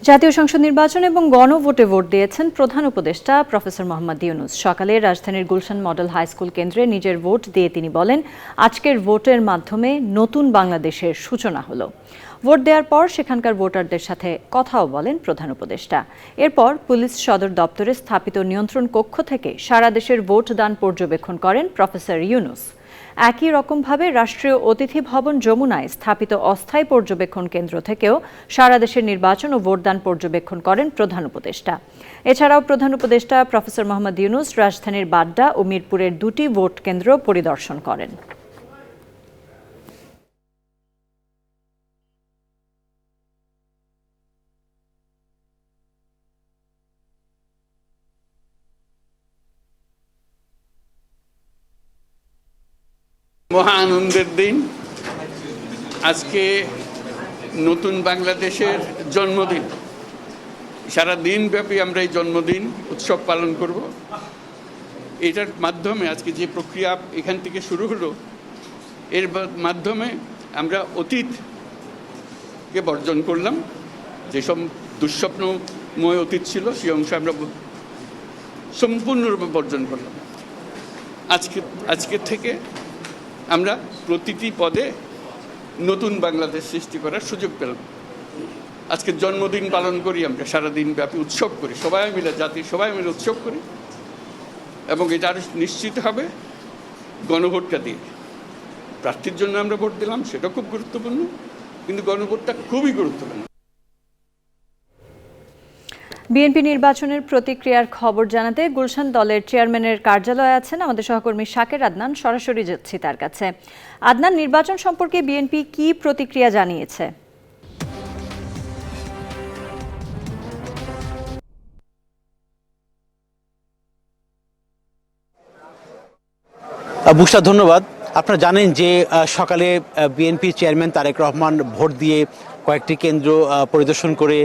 [SPEAKER 1] জাতীয় সংসদ নির্বাচন এবং গণভোটে ভোট দিয়েছেন প্রধান উপদেষ্টা প্রফেসর মোহাম্মদ ইউনূস। সকালে রাজধানীর গুলশান মডেল হাই স্কুল কেন্দ্রে নিজের ভোট দিয়ে তিনি বলেন, আজকের ভোটের মাধ্যমে নতুন বাংলাদেশের সূচনা হলো। ভোট দেওয়ার পর সেখানকার ভোটারদের সাথে কথাও বলেন প্রধান উপদেষ্টা। এরপর পুলিশ সদর দপ্তরে স্থাপিত নিয়ন্ত্রণ কক্ষ থেকে সারা দেশের ভোট দান পর্যবেক্ষণ করেন প্রফেসর ইউনূস। একই রকমভাবে রাষ্ট্রীয় অতিথি ভবন যমুনায় স্থাপিত অস্থায়ী পর্যবেক্ষণ কেন্দ্র থেকেও সারা দেশের নির্বাচন ও ভোটদান পর্যবেক্ষণ করেন প্রধান উপদেষ্টা। এছাড়াও প্রধান উপদেষ্টা প্রফেসর মোহাম্মদ ইউনূস রাজধানীর বাড্ডা ও মিরপুরের 2টি ভোট কেন্দ্র পরিদর্শন করেন।
[SPEAKER 5] মহা আনন্দের দিন, আজকে নতুন বাংলাদেশের জন্মদিন। সারা দিনব্যাপী আমরা এই জন্মদিন উৎসব পালন করব। এটার মাধ্যমে আজকে যে প্রক্রিয়া এখান থেকে শুরু হলো, এর মাধ্যমে আমরা অতীতকে বর্জন করলাম। যেসব দুঃস্বপ্নময় অতীত ছিল সেই অংশ আমরা সম্পূর্ণরূপে বর্জন করলাম। আজকে থেকে আমরা প্রতিটি পদে নতুন বাংলাদেশ সৃষ্টি করার সুযোগ পেলাম। আজকে জন্মদিন পালন করি, আমরা সারাদিন ব্যাপী উৎসব করি, সবাই মিলে জাতির সবাই মিলে উৎসব করি, এবং এটা আরও নিশ্চিত হবে গণভোটটা দিয়ে। প্রার্থীর জন্য আমরা ভোট দিলাম, সেটা খুব গুরুত্বপূর্ণ, কিন্তু গণভোটটা খুবই গুরুত্বপূর্ণ।
[SPEAKER 1] বিএনপি নির্বাচনের প্রতিক্রিয়ার খবর জানাতে গুলশান দলের চেয়ারম্যানের কার্যালয়ে আছেন আমাদের সহকর্মী শাকের আদনান। সরাসরি যাচ্ছি তার কাছে। আদনান, নির্বাচন সম্পর্কে বিএনপি কি প্রতিক্রিয়া জানিয়েছে?
[SPEAKER 6] বুশরা, ধন্যবাদ। আপনারা জানেন যে সকালে বিএনপি চেয়ারম্যান তারেক রহমান ভোট দিয়ে কয়েকটি কেন্দ্র পরিদর্শন করে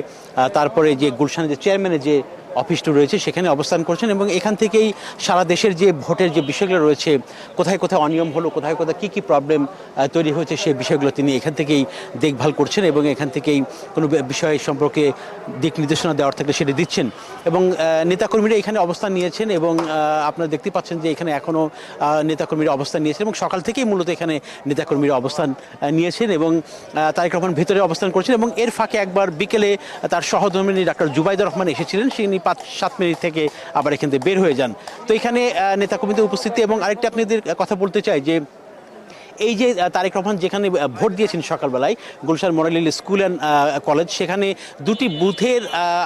[SPEAKER 6] তারপরে যে গুলশানের যে চেয়ারম্যানের যে অফিসটি রয়েছে সেখানে অবস্থান করছেন, এবং এখান থেকেই সারা দেশের যে ভোটের যে বিষয়গুলো রয়েছে, কোথায় কোথায় অনিয়ম হলো, কোথায় কোথায় কী কী প্রবলেম তৈরি হয়েছে, সেই বিষয়গুলো তিনি এখান থেকেই দেখভাল করছেন, এবং এখান থেকেই কোনো বিষয় সম্পর্কে দিক নির্দেশনা দেওয়ার থাকলে সেটা দিচ্ছেন। এবং নেতাকর্মীরা এখানে অবস্থান নিয়েছেন, এবং আপনারা দেখতে পাচ্ছেন যে এখানে এখনও নেতাকর্মীরা অবস্থান নিয়েছেন, এবং সকাল থেকেই মূলত এখানে নেতাকর্মীরা অবস্থান নিয়েছেন, এবং তারেক রহমান ভেতরে অবস্থান করছেন। এবং এর ফাঁকে একবার বিকেলে তার সহধর্মিণী ডাক্তার জুবাইদা রহমান এসেছিলেন, তিনি 5-7 মিনিট থেকে আবার এখান থেকে বের হয়ে যান। তো এখানে নেতাকর্মীদের উপস্থিতি। এবং আরেকটা আপনাদের কথা বলতে চাই যে এই যে তারেক রহমান যেখানে ভোট দিয়েছেন সকালবেলায় Gulshan model school and college, সেখানে 2টি বুথের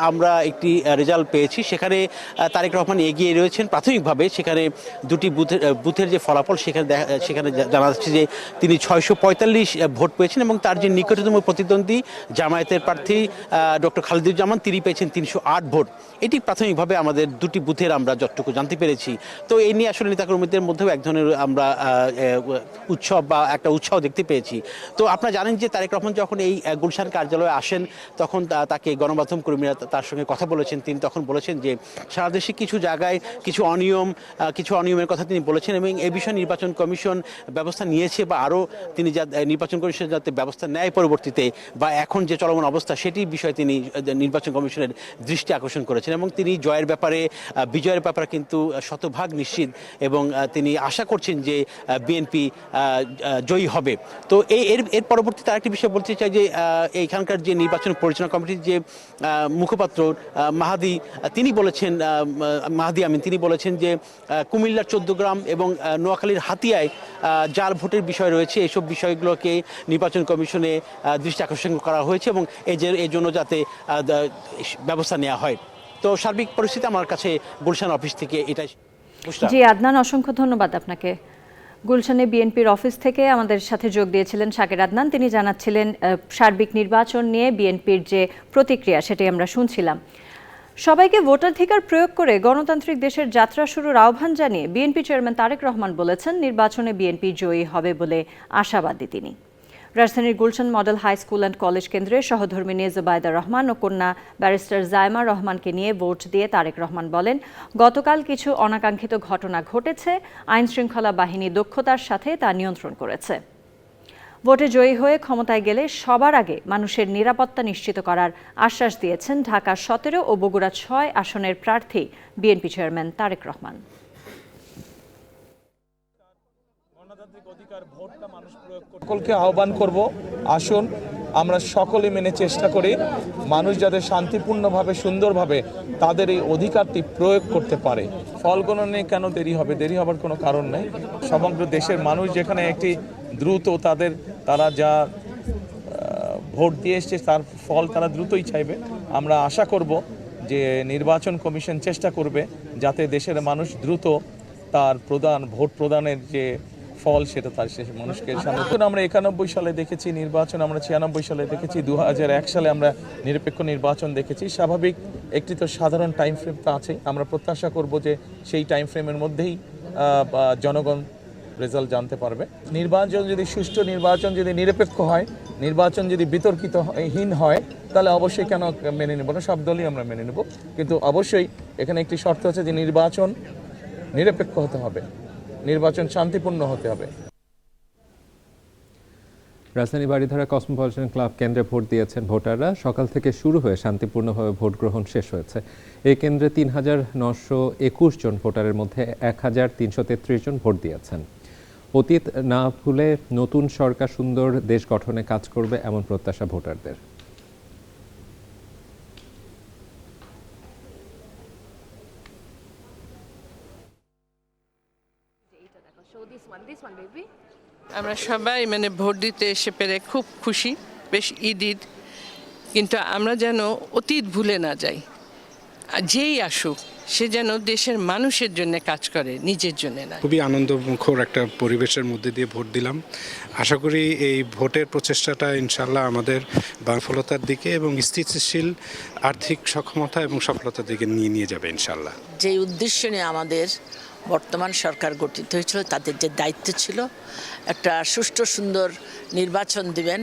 [SPEAKER 6] আমরা একটি রেজাল্ট পেয়েছি। সেখানে তারেক রহমান এগিয়ে রয়েছেন প্রাথমিকভাবে। সেখানে 2টি বুথের যে ফলাফল সেখানে জানা যাচ্ছে যে তিনি 645 ভোট পেয়েছেন, এবং তার যে নিকটতম প্রতিদ্বন্দ্বী জামায়াতের প্রার্থী ডক্টর খালিদুজ্জামান, তিনি পেয়েছেন 308 ভোট। এটি প্রাথমিকভাবে আমাদের 2টি বুথের আমরা যতটুকু জানতে পেরেছি। তো এই নিয়ে আসলে নেতাকর্মীদের মধ্যেও এক ধরনের আমরা উৎসব বা একটা উৎসাহ দেখতে পেয়েছি। তো আপনারা জানেন যে তারেক রহমান যখন এই গুলশান কার্যালয়ে আসেন, তখন তাকে গণমাধ্যম কর্মীরা তার সঙ্গে কথা বলেছেন। তিনি তখন বলেছেন যে সারা দেশে কিছু জায়গায় কিছু অনিয়মের কথা তিনি বলেছেন, এবং এই বিষয়ে নির্বাচন কমিশন ব্যবস্থা নিয়েছে, বা আরও তিনি নির্বাচন কমিশন যাতে ব্যবস্থা নেয় পরবর্তীতে, বা এখন যে চলমান অবস্থা সেটির বিষয়ে তিনি নির্বাচন কমিশনের দৃষ্টি আকর্ষণ করেছেন। এবং তিনি বিজয়ের ব্যাপারে কিন্তু শতভাগ নিশ্চিত, এবং তিনি আশা করছেন যে বিএনপি জয়ী হবে। তো এর পরবর্তীতে আরেকটি বিষয় বলতে চাই যে এইখানকার যে নির্বাচন পরিচালনা কমিটির যে মুখপাত্র মাহাদি আমিন তিনি বলেছেন যে কুমিল্লার 14 গ্রাম এবং নোয়াখালীর হাতিয়ায় যার ভোটের বিষয় রয়েছে, এইসব বিষয়গুলোকে নির্বাচন কমিশনে দৃষ্টি আকর্ষণ করা হয়েছে, এবং এই জন্য যাতে ব্যবস্থা নেওয়া হয়। তো সার্বিক পরিস্থিতি আমার কাছে গুলশান অফিস থেকে এটাই।
[SPEAKER 1] জি আদনান, অসংখ্য ধন্যবাদ আপনাকে। গুলশানে বিএনপির অফিস থেকে আমাদের সাথে যোগ দিয়েছিলেন শাকের আদনান। তিনি জানাচ্ছিলেন সার্বিক নির্বাচন নিয়ে বিএনপির যে প্রতিক্রিয়া, সেটাই আমরা শুনছিলাম। সবাইকে ভোটাধিকার প্রয়োগ করে গণতান্ত্রিক দেশের যাত্রা শুরুর আহ্বান জানিয়ে বিএনপি চেয়ারম্যান তারেক রহমান বলেছেন, নির্বাচনে বিএনপি জয়ী হবে বলে আশাবাদী তিনি। রাজধানীর Gulshan model high school and college কেন্দ্রে সহধর্মিণী জুবাইদা রহমান ও কন্যা ব্যারিস্টার জায়মা রহমানকে নিয়ে ভোট দিয়ে তারেক রহমান বলেন, গতকাল কিছু অনাকাঙ্ক্ষিত ঘটনা ঘটেছে, আইন শৃঙ্খলা বাহিনী দক্ষতার সাথে তা নিয়ন্ত্রণ করেছে। ভোটে জয়ী হয়ে ক্ষমতায় গেলে সবার আগে মানুষের নিরাপত্তা নিশ্চিত করার আশ্বাস দিয়েছেন ঢাকা 17 ও বগুড়া 6 আসনের প্রার্থী বিএনপি চেয়ারম্যান তারেক রহমান।
[SPEAKER 7] সকলকে আহ্বান করব, আসুন আমরা সকলে মেনে চেষ্টা করি মানুষ যাতে শান্তিপূর্ণভাবে সুন্দরভাবে তাদের এই অধিকারটি প্রয়োগ করতে পারে। ফল গণনে কেন দেরি হবে? দেরি হবার কোনো কারণ নেই। সমগ্র দেশের মানুষ যেখানে একটি দ্রুত তারা যা ভোট দিয়ে এসছে তার ফল তারা দ্রুতই চাইবে। আমরা আশা করব যে নির্বাচন কমিশন চেষ্টা করবে যাতে দেশের মানুষ দ্রুত তার ভোট প্রদানের যে ফল সেটা তার শেষে মানুষকে সামনে। আমরা 91 সালে দেখেছি নির্বাচন, আমরা 96 সালে দেখেছি, 2001 সালে আমরা নিরপেক্ষ নির্বাচন দেখেছি। স্বাভাবিক একটি তো সাধারণ টাইম ফ্রেম তো আছে। আমরা প্রত্যাশা করব যে সেই টাইম ফ্রেমের মধ্যেই জনগণ রেজাল্ট জানতে পারবে। নির্বাচন যদি সুষ্ঠু, নির্বাচন যদি নিরপেক্ষ হয়, নির্বাচন যদি বিতর্কিতহীন হয়, তাহলে অবশ্যই কেন মেনে নেব না? সব দলই আমরা মেনে নেব, কিন্তু অবশ্যই এখানে একটি শর্ত আছে যে নির্বাচন নিরপেক্ষ হতে হবে, নির্বাচন শান্তিপূর্ণ হতে হবে।
[SPEAKER 2] রাজধানী বাড়িধারা কসমোপলিটন ক্লাব কেন্দ্রে ভোট দিয়েছেন ভোটাররা। সকাল থেকে শুরু হয়ে শান্তিপূর্ণভাবে ভোট গ্রহণ শেষ হয়েছে। এই কেন্দ্রে ৩,৯২১ জন ভোটারের মধ্যে ১,৩33 জন ভোট দিয়েছেন। অতীত না ভুলে নতুন সরকার সুন্দর দেশ গঠনে কাজ করবে এমন প্রত্যাশা ভোটারদের।
[SPEAKER 8] আমরা সবাই ভোট দিতে এসে পেরে খুব খুশি, বেশ ঈদ, কিন্তু আমরা যেন অতীত ভুলে না যাই। যেই আসুক সে যেন দেশের মানুষের জন্য কাজ করে, নিজের জন্য না।
[SPEAKER 21] খুবই আনন্দমুখর একটা পরিবেশের মধ্যে দিয়ে ভোট দিলাম। আশা করি এই ভোটের প্রচেষ্টাটা ইনশাল্লাহ আমাদের সফলতার দিকে এবং স্থিতিশীল আর্থিক সক্ষমতা এবং সফলতার দিকে নিয়ে যাবে ইনশাল্লাহ।
[SPEAKER 9] যে উদ্দেশ্য নিয়ে আমাদের বর্তমান সরকার গঠিত হয়েছিল, তাদের যে দায়িত্ব ছিল একটা সুষ্ঠু সুন্দর নির্বাচন দিবেন,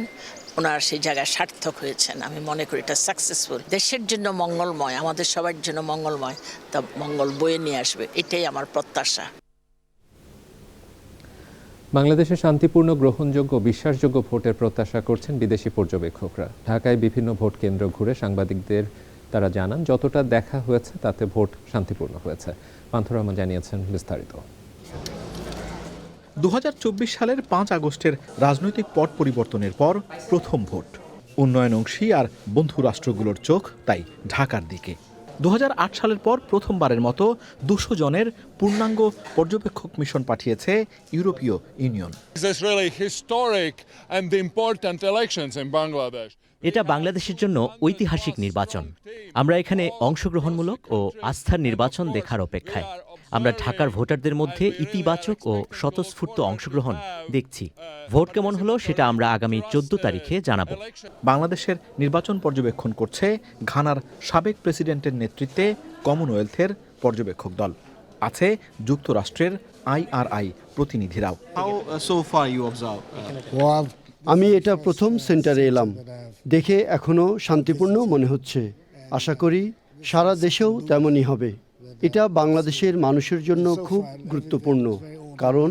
[SPEAKER 9] ওনারা সেই জায়গায় সার্থক হয়েছেন। আমি মনে করি এটা সাকসেসফুল। দেশের জন্য মঙ্গলময়, আমাদের সবার জন্য মঙ্গলময়, তা মঙ্গল বয়ে নিয়ে আসবে, এটাই আমার প্রত্যাশা।
[SPEAKER 2] বাংলাদেশে শান্তিপূর্ণ, গ্রহণযোগ্য, বিশ্বাসযোগ্য ভোটের প্রত্যাশা করছেন বিদেশি পর্যবেক্ষকরা। ঢাকায় বিভিন্ন ভোট কেন্দ্র ঘুরে সাংবাদিকদের তারা জানান যতটা দেখা হয়েছে তাতে ভোট শান্তিপূর্ণ হয়েছে। পান্থ রহমান জানিয়েছেন বিস্তারিত।
[SPEAKER 24] 2024 সালের 5 আগস্টের রাজনৈতিক পট পরিবর্তনের পর প্রথম ভোট। উন্নয়নংশী আর বন্ধু রাষ্ট্রগুলোর চোখ তাই ঢাকার দিকে। 2008 সালের পর প্রথমবারের মতো 200 জনের পূর্ণাঙ্গ পর্যবেক্ষক মিশন পাঠিয়েছে ইউরোপীয় ইউনিয়ন।
[SPEAKER 25] এটা বাংলাদেশের জন্য ঐতিহাসিক নির্বাচন। আমরা এখানে অংশগ্রহণমূলক ও আস্থার নির্বাচন দেখার অপেক্ষায়। আমরা ঢাকার ভোটারদের মধ্যে ইতিবাচক ও স্বতঃস্ফূর্ত অংশগ্রহণ দেখছি। ভোট কেমন হলো সেটা আমরা আগামী 14 তারিখে জানাবো।
[SPEAKER 24] বাংলাদেশের নির্বাচন পর্যবেক্ষণ করছে ঘানার সাবেক প্রেসিডেন্টের নেতৃত্বে কমনওয়েলথের পর্যবেক্ষক দল। আছে যুক্তরাষ্ট্রের IRI প্রতিনিধিরাও।
[SPEAKER 26] আমি এটা প্রথম সেন্টারে এলাম, দেখে এখনো শান্তিপূর্ণ মনে হচ্ছে। আশা করি সারা দেশেও তেমনই হবে। এটা বাংলাদেশের মানুষের জন্য খুব গুরুত্বপূর্ণ, কারণ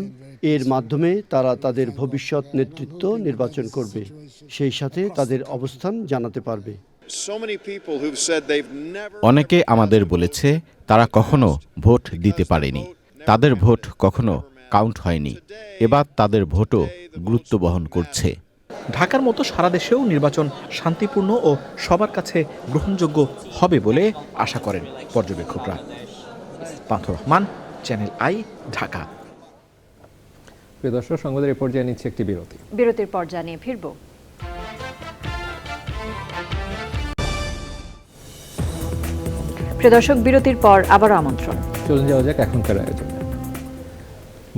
[SPEAKER 26] এর মাধ্যমে তারা তাদের ভবিষ্যৎ নেতৃত্ব নির্বাচন করবে, সেই সাথে তাদের অবস্থান জানাতে পারবে।
[SPEAKER 27] অনেকে আমাদের বলেছে তারা কখনো ভোট দিতে পারেনি, তাদের ভোট কখনো কাউন্ট হয়নি। এবার তাদের ভোটও গুরুত্ব বহন করছে।
[SPEAKER 24] ঢাকার মতো সারা দেশেও নির্বাচন শান্তিপূর্ণ ও সবার কাছে গ্রহণযোগ্য হবে বলে আশা করেন পর্যবেক্ষকরা। পান্থ রহমান, চ্যানেল আই, ঢাকা।
[SPEAKER 2] প্রিয় দর্শক, সংবাদের এই পর্যায়ে নিচ্ছে একটি বিরতি।
[SPEAKER 1] বিরতির পর জানিয়ে ফিরব। প্রিয় দর্শক, বিরতির পর আবারও আমন্ত্রণ।
[SPEAKER 2] চলুন যাওয়া যাক এখনকার আয়োজনে।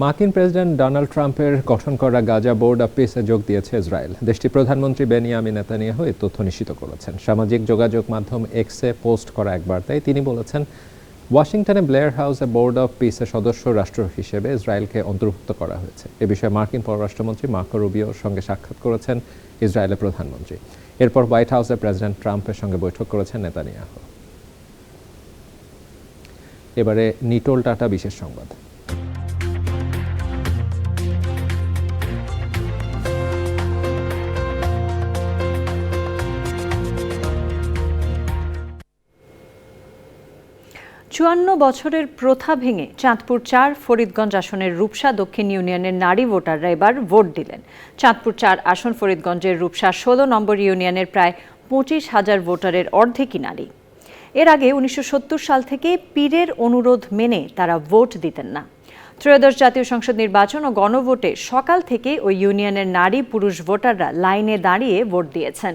[SPEAKER 2] মার্কিন প্রেসিডেন্ট ডোনাল্ড ট্রাম্পের গঠন করা গাজা বোর্ড অব পিসে যোগ দিয়েছে ইসরায়েল। দেশটির প্রধানমন্ত্রী বেনিয়ামিন নেতানিয়াহু এই তথ্য নিশ্চিত করেছেন। সামাজিক যোগাযোগ মাধ্যম এক্সে পোস্ট করা এক বার্তায় তিনি বলেছেন, ওয়াশিংটনে ব্লেয়ার হাউসে বোর্ড অব পিসের সদস্য রাষ্ট্র হিসেবে ইসরায়েলকে অন্তর্ভুক্ত করা হয়েছে। এ বিষয়ে মার্কিন পররাষ্ট্রমন্ত্রী মার্কো রুবিওর সঙ্গে সাক্ষাৎ করেছেন ইসরায়েলের প্রধানমন্ত্রী। এরপর হোয়াইট হাউসে প্রেসিডেন্ট ট্রাম্পের সঙ্গে বৈঠক করেছেন নেতানিয়াহু। এবারে নিটোল টাটা বিশেষ সংবাদ।
[SPEAKER 1] 54 বছরের প্রথা ভেঙে চাঁদপুর 4 ফরিদগঞ্জ আসনের রূপসা দক্ষিণ ইউনিয়নের নারী ভোটাররা এবার ভোট দিলেন। চাঁদপুর 4 আসন ফরিদগঞ্জের রূপসা 16 নম্বর ইউনিয়নের প্রায় 25,000 ভোটারের অর্ধেকই নারী। এর আগে 1970 সাল থেকে পীরের অনুরোধ মেনে তারা ভোট দিতেন না। ত্রয়োদশ জাতীয় সংসদ নির্বাচন ও গণভোটে সকাল থেকে ওই ইউনিয়নের নারী পুরুষ ভোটাররা লাইনে দাঁড়িয়ে ভোট দিয়েছেন।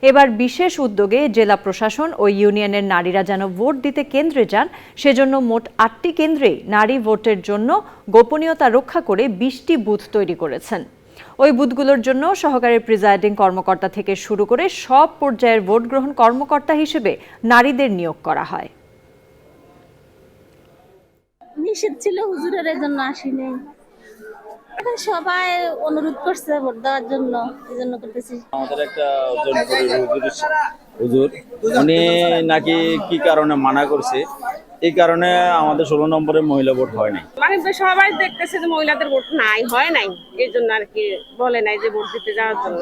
[SPEAKER 1] এবার বিশেষ উদ্যোগে জেলা প্রশাসন ও ইউনিয়নের নারীরা যেন ভোট দিতে কেন্দ্রে যান, সেজন্য মোট 8টি কেন্দ্রে নারী ভোটের জন্য গোপনীয়তা রক্ষা করে 20টি বুথ তৈরি করেছেন। ওই বুথগুলোর জন্য সহকারী প্রিজাইডিং কর্মকর্তা থেকে শুরু করে সব পর্যায়ের ভোট গ্রহণ কর্মকর্তা হিসেবে নারীদের নিয়োগ করা হয়।
[SPEAKER 10] নিষেধ ছিল হুজুরের, এই জন্য আসিনি। সবাই অনুরোধ করছে ভোট দেওয়ার জন্য, এই জন্য করতেছি।
[SPEAKER 11] আমাদের একটা হুজুর উনি নাকি কি কারণে মানা করছে, এই কারণে আমাদের 16 নম্বরে মহিলা ভোট হয় নাই।
[SPEAKER 13] মানে সবাই দেখতেছে যে মহিলাদের ভোট নাই, হয় নাই, এই জন্য আর কি বলে নাই যে ভোট দিতে যাওয়ার জন্য।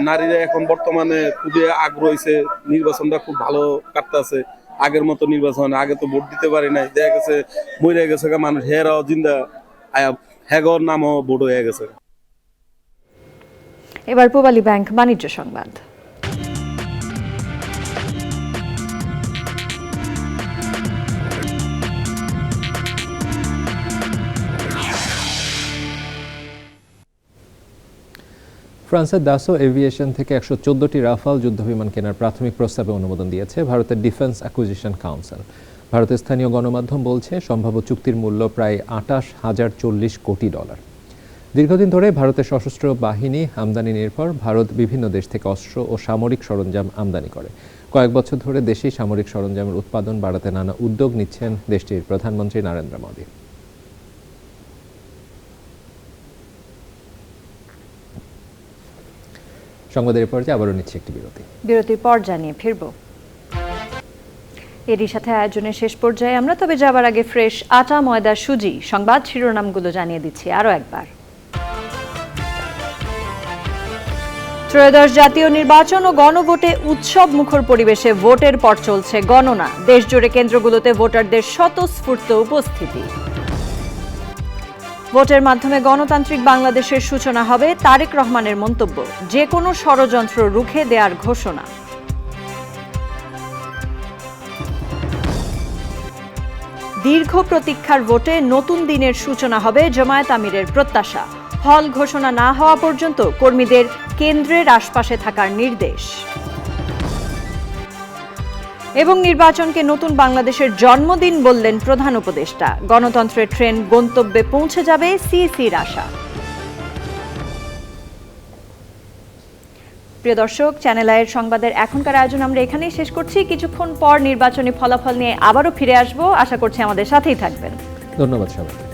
[SPEAKER 15] নারীরা এখন বর্তমানে খুবই আগ্রহ হয়েছে, নির্বাচনটা খুব ভালো কাটতেছে। আগের মতো নির্বাচন, আগে তো ভোট দিতে পারি নাই, দেখা গেছে মরে গেছে মানুষ, হেরাও জিন্দা হ্যাগর নামও ভোট হয়ে গেছে।
[SPEAKER 1] এবার পূবালী ব্যাংক বাণিজ্য সংবাদ।
[SPEAKER 2] ফ্রান্সের দাসো এভিয়েশন থেকে 114টি রাফাল যুদ্ধবিমান কেনার প্রাথমিক প্রস্তাবে অনুমোদন দিয়েছে ভারতের ডিফেন্স অ্যাকুইজিশন কাউন্সিল। ভারতের স্থানীয় গণমাধ্যম বলছে সম্ভাব্য চুক্তির মূল্য প্রায় $28,040 কোটি। দীর্ঘদিন ধরে ভারতের সশস্ত্র বাহিনী আমদানি নির্ভর। ভারত বিভিন্ন দেশ থেকে অস্ত্র ও সামরিক সরঞ্জাম আমদানি করে। কয়েক বছর ধরে দেশেই সামরিক সরঞ্জামের উৎপাদন বাড়াতে নানা উদ্যোগ নিচ্ছেন দেশটির প্রধানমন্ত্রী নরেন্দ্র মোদী। সংবাদের পর্যায়ে আবারও নিচ্ছে একটি
[SPEAKER 1] বিরতির পর জানিয়ে ফিরব। এরই সাথে আয়োজনের শেষ পর্যায়ে আমরা, তবে যাবার আগে ফ্রেশ আটা, ময়দা, সুজি সংবাদ শিরোনামগুলো জানিয়ে দিচ্ছি আরও একবার। ত্রয়োদশ জাতীয় নির্বাচন ও গণভোটে উৎসব মুখর পরিবেশে ভোটের পর চলছে গণনা। দেশজুড়ে কেন্দ্রগুলোতে ভোটারদের স্বতঃস্ফূর্ত উপস্থিতি। ভোটের মাধ্যমে গণতান্ত্রিক বাংলাদেশের সূচনা হবে, তারেক রহমানের মন্তব্য। যে কোনো ষড়যন্ত্র রুখে দেওয়ার ঘোষণা। দীর্ঘ প্রতীক্ষার ভোটে নতুন দিনের সূচনা হবে, জামায়াত আমিরের প্রত্যাশা। ফল ঘোষণা না হওয়া পর্যন্ত কর্মীদের কেন্দ্রের আশপাশে থাকার নির্দেশ। এবং নির্বাচনকে নতুন বাংলাদেশের জন্মদিন বললেন প্রধান উপদেষ্টা। গণতন্ত্রের ট্রেন গন্তব্যে পৌঁছে যাবে, সিইসির আশা। প্রিয় দর্শক, চ্যানেল আইয়ের সংবাদের এখনকার আয়োজন আমরা এখানেই শেষ করছি। কিছুক্ষণ পর নির্বাচনী ফলাফল নিয়ে আবারও ফিরে আসবো। আশা করছি আমাদের সাথেই থাকবেন।
[SPEAKER 2] ধন্যবাদ সবাইকে।